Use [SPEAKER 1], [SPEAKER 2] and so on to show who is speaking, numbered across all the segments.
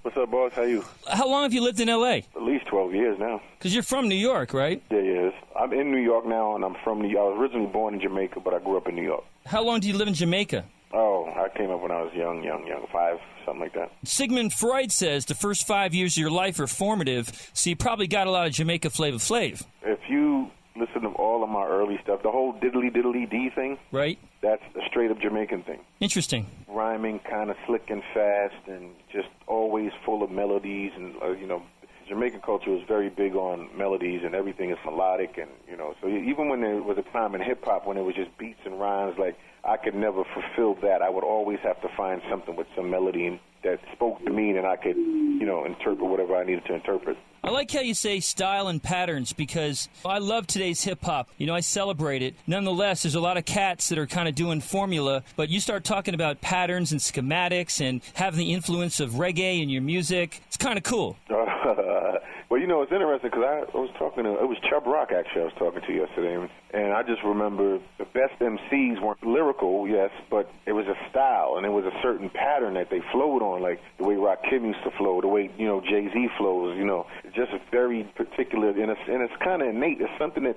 [SPEAKER 1] What's up, boss? How you?
[SPEAKER 2] How long have you lived in L.A.?
[SPEAKER 1] At least 12 years now.
[SPEAKER 2] Because you're from New York, right?
[SPEAKER 1] Yeah, yes. I'm in New York now, and I'm from New York. I was originally born in Jamaica, but I grew up in New York.
[SPEAKER 2] How long do you live in Jamaica?
[SPEAKER 1] Oh, I came up when I was young, 5, something like that.
[SPEAKER 2] Sigmund Freud says the first 5 years of your life are formative, so you probably got a lot of Jamaica Flava Flav.
[SPEAKER 1] If you listen to all of my early stuff, the whole diddly-diddly-dee thing,
[SPEAKER 2] right?
[SPEAKER 1] That's a straight-up Jamaican thing.
[SPEAKER 2] Interesting.
[SPEAKER 1] Rhyming kind of slick and fast and just always full of melodies. And, Jamaican culture was very big on melodies and everything is melodic. And, so even when there was a time in hip-hop when it was just beats and rhymes, like, I could never fulfill that. I would always have to find something with some melody that spoke to me and I could, interpret whatever I needed to interpret.
[SPEAKER 2] I like how you say style and patterns because I love today's hip-hop. I celebrate it. Nonetheless, there's a lot of cats that are kind of doing formula, but you start talking about patterns and schematics and having the influence of reggae in your music. It's kind of cool.
[SPEAKER 1] Well, it's interesting because I was talking to, it was Chubb Rock, actually, I was talking to yesterday, and I just remember the best MCs weren't lyrical, yes, but it was a style, and it was a certain pattern that they flowed on, like the way Rakim used to flow, the way, Jay-Z flows, just a very particular, and it's kind of innate. It's something that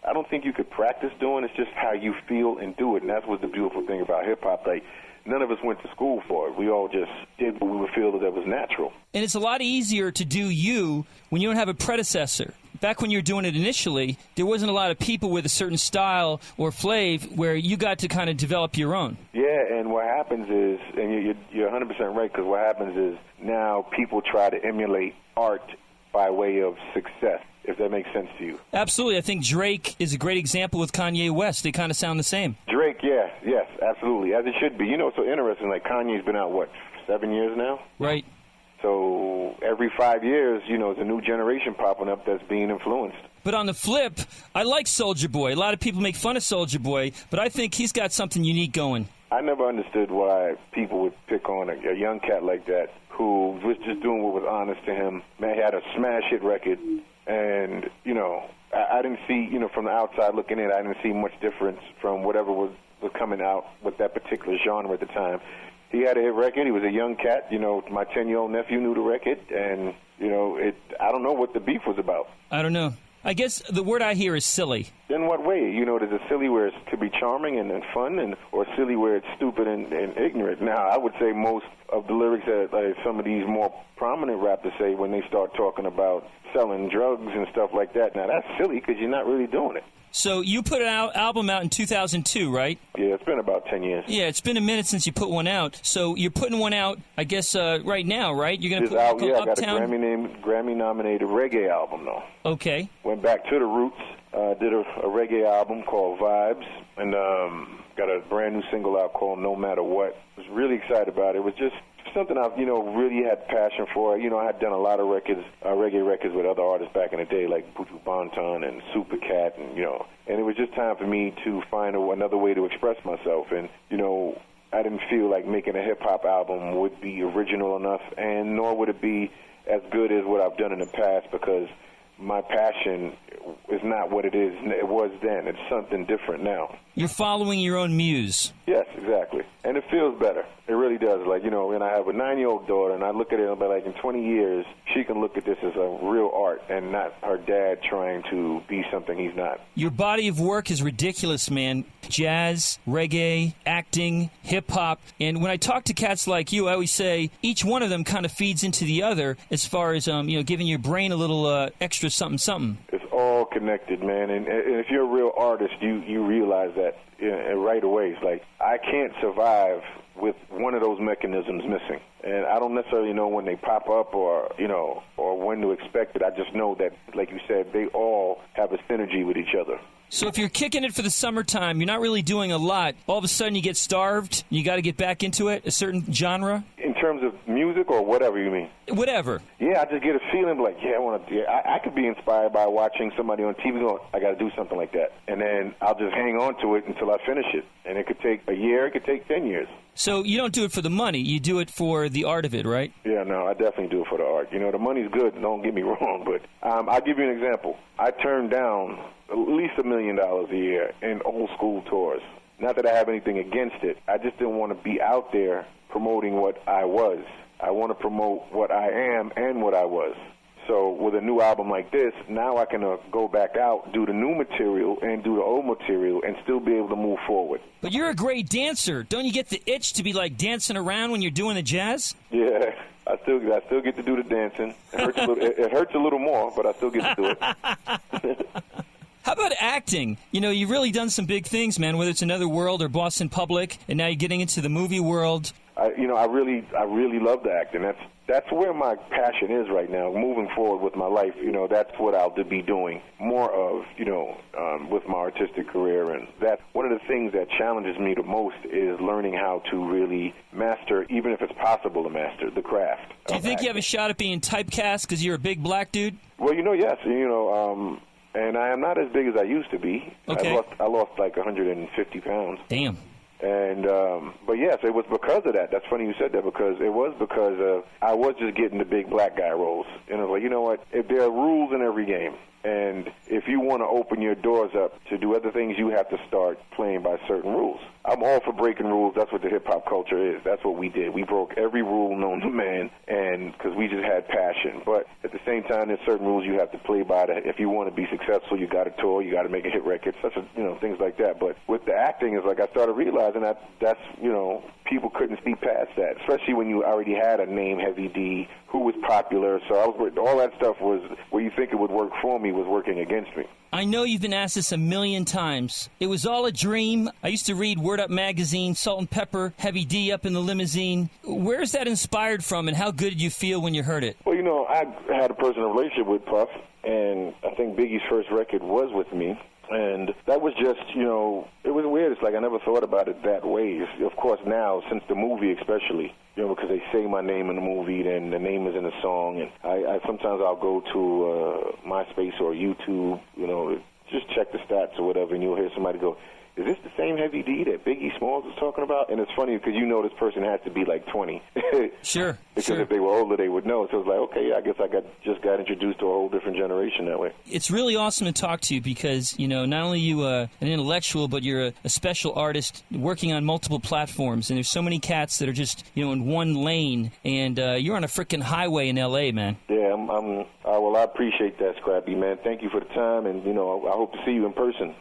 [SPEAKER 1] I don't think you could practice doing. It's just how you feel and do it, and that's what's the beautiful thing about hip-hop. Like, none of us went to school for it. We all just did what we would feel that was natural.
[SPEAKER 2] And it's a lot easier to do you when you don't have a predecessor. Back when you were doing it initially, there wasn't a lot of people with a certain style or flav where you got to kind of develop your own.
[SPEAKER 1] Yeah, and what happens is, and you're 100% right, because what happens is now people try to emulate art by way of success, if that makes sense to you.
[SPEAKER 2] Absolutely. I think Drake is a great example with Kanye West. They kind of sound the same.
[SPEAKER 1] Drake, yes, absolutely, as it should be. It's so interesting, like Kanye's been out, 7 years now?
[SPEAKER 2] Right.
[SPEAKER 1] So every 5 years, there's a new generation popping up that's being influenced.
[SPEAKER 2] But on the flip, I like Soulja Boy. A lot of people make fun of Soulja Boy, but I think he's got something unique going.
[SPEAKER 1] I never understood why people would pick on a young cat like that who was just doing what was honest to him. Man, he had a smash hit record, and, I didn't see, from the outside looking in, I didn't see much difference from whatever was coming out with that particular genre at the time. He had a hit record. He was a young cat. My 10-year-old nephew knew the record, and, I don't know what the beef was about.
[SPEAKER 2] I don't know. I guess the word I hear is silly.
[SPEAKER 1] In what way? There's a silly where it could be charming and fun, or silly where it's stupid and ignorant. Now, I would say most of the lyrics that some of these more prominent rappers say when they start talking about selling drugs and stuff like that, now that's silly because you're not really doing it.
[SPEAKER 2] So you put an album out in 2002, right?
[SPEAKER 1] Yeah, it's been about 10 years.
[SPEAKER 2] Yeah, it's been a minute since you put one out. So you're putting one out, I guess, right now, right? You're going to put
[SPEAKER 1] out,
[SPEAKER 2] one called Uptown?
[SPEAKER 1] I got a Grammy-nominated reggae album, though.
[SPEAKER 2] Okay.
[SPEAKER 1] Went back to the roots, did a reggae album called Vibes, and got a brand new single out called No Matter What. Was really excited about it. It was just something I've, really had passion for. I had done a lot of records, reggae records with other artists back in the day, like Buju Banton and Super Cat, and, and it was just time for me to find another way to express myself. And, I didn't feel like making a hip-hop album would be original enough, and nor would it be as good as what I've done in the past, because my passion is not what it was then. It's something different now.
[SPEAKER 2] You're following your own muse.
[SPEAKER 1] Yes, exactly. And it feels better. It really does. Like, and I have a 9-year-old daughter, and I look at it and be like, in 20 years, she can look at this as a real art and not her dad trying to be something he's not.
[SPEAKER 2] Your body of work is ridiculous, man. Jazz, reggae, acting, hip-hop. And when I talk to cats like you, I always say each one of them kind of feeds into the other as far as, giving your brain a little extra something.
[SPEAKER 1] It's all connected, man. And if you're a real artist, you realize that right away. It's like, I can't survive with one of those mechanisms missing. And I don't necessarily know when they pop up or when to expect it. I just know that, like you said, they all have a synergy with each other.
[SPEAKER 2] So if you're kicking it for the summertime, you're not really doing a lot. All of a sudden you get starved, and you got to get back into it, a certain genre?
[SPEAKER 1] In terms of music or whatever you mean?
[SPEAKER 2] Whatever. Yeah,
[SPEAKER 1] I just get a feeling like, I want to. I could be inspired by watching somebody on TV going, I got to do something like that. And then I'll just hang on to it until I finish it. And it could take a year, it could take 10 years.
[SPEAKER 2] So you don't do it for the money, you do it for the art of it, right?
[SPEAKER 1] Yeah, no, I definitely do it for the art. The money's good, don't get me wrong, but I'll give you an example. I turned down at least $1 million a year in old school tours. Not that I have anything against it. I just didn't want to be out there promoting what I was. I want to promote what I am and what I was. So with a new album like this, now I can go back out, do the new material and do the old material and still be able to move forward.
[SPEAKER 2] But you're a great dancer. Don't you get the itch to be like dancing around when you're doing the jazz?
[SPEAKER 1] Yeah, I still get to do the dancing. It hurts a little more, but I still get to do it.
[SPEAKER 2] How about acting? You know, you've really done some big things, man, whether it's Another World or Boston Public, and now you're getting into the movie world.
[SPEAKER 1] I really love the acting. That's where my passion is right now. Moving forward with my life, that's what I'll be doing more of, with my artistic career. And that one of the things that challenges me the most is learning how to really master, even if it's possible to master, the craft.
[SPEAKER 2] Do you think you have a shot at being typecast because you're a big black dude?
[SPEAKER 1] Well, yes, and I am not as big as I used to be.
[SPEAKER 2] Okay.
[SPEAKER 1] I lost like 150 pounds.
[SPEAKER 2] Damn.
[SPEAKER 1] And but yes, it was because of that. That's funny you said that, because it was because I was just getting the big black guy roles. And I was like, you know what? If there are rules in every game, and if you want to open your doors up to do other things, you have to start playing by certain rules. I'm all for breaking rules. That's what the hip-hop culture is. That's what we did. We broke every rule known to man, and because we just had passion. But at the same time, there's certain rules you have to play by. If you want to be successful, you got to tour, you got to make a hit record, things like that. But with the acting, it's like I started realizing that's people couldn't see past that, especially when you already had a name, Heavy D, who was popular. So all that stuff was where you think it would work for me was working against me.
[SPEAKER 2] I know you've been asked this a million times. It was all a dream. I used to read Word Up magazine, Salt and Pepper, Heavy D up in the limousine. Where's that inspired from, and how good did you feel when you heard it?
[SPEAKER 1] Well, I had a personal relationship with Puff, and I think Biggie's first record was with me. And that was just, it was weird. It's like I never thought about it that way. Of course, now, since the movie especially, because they say my name in the movie, then the name is in the song. And I sometimes I'll go to MySpace or YouTube, just check the stats or whatever, and you'll hear somebody go, is this the same Heavy D that Biggie Smalls was talking about? And it's funny because this person has to be like 20.
[SPEAKER 2] Sure.
[SPEAKER 1] Because if they were older, they would know. So it's like, okay, I guess I just got introduced to a whole different generation that way.
[SPEAKER 2] It's really awesome to talk to you because, not only are you an intellectual, but you're a special artist working on multiple platforms. And there's so many cats that are just, in one lane. And you're on a freaking highway in L.A., man.
[SPEAKER 1] Yeah, well, I appreciate that, Scrappy, man. Thank you for the time. And, I hope to see you in person.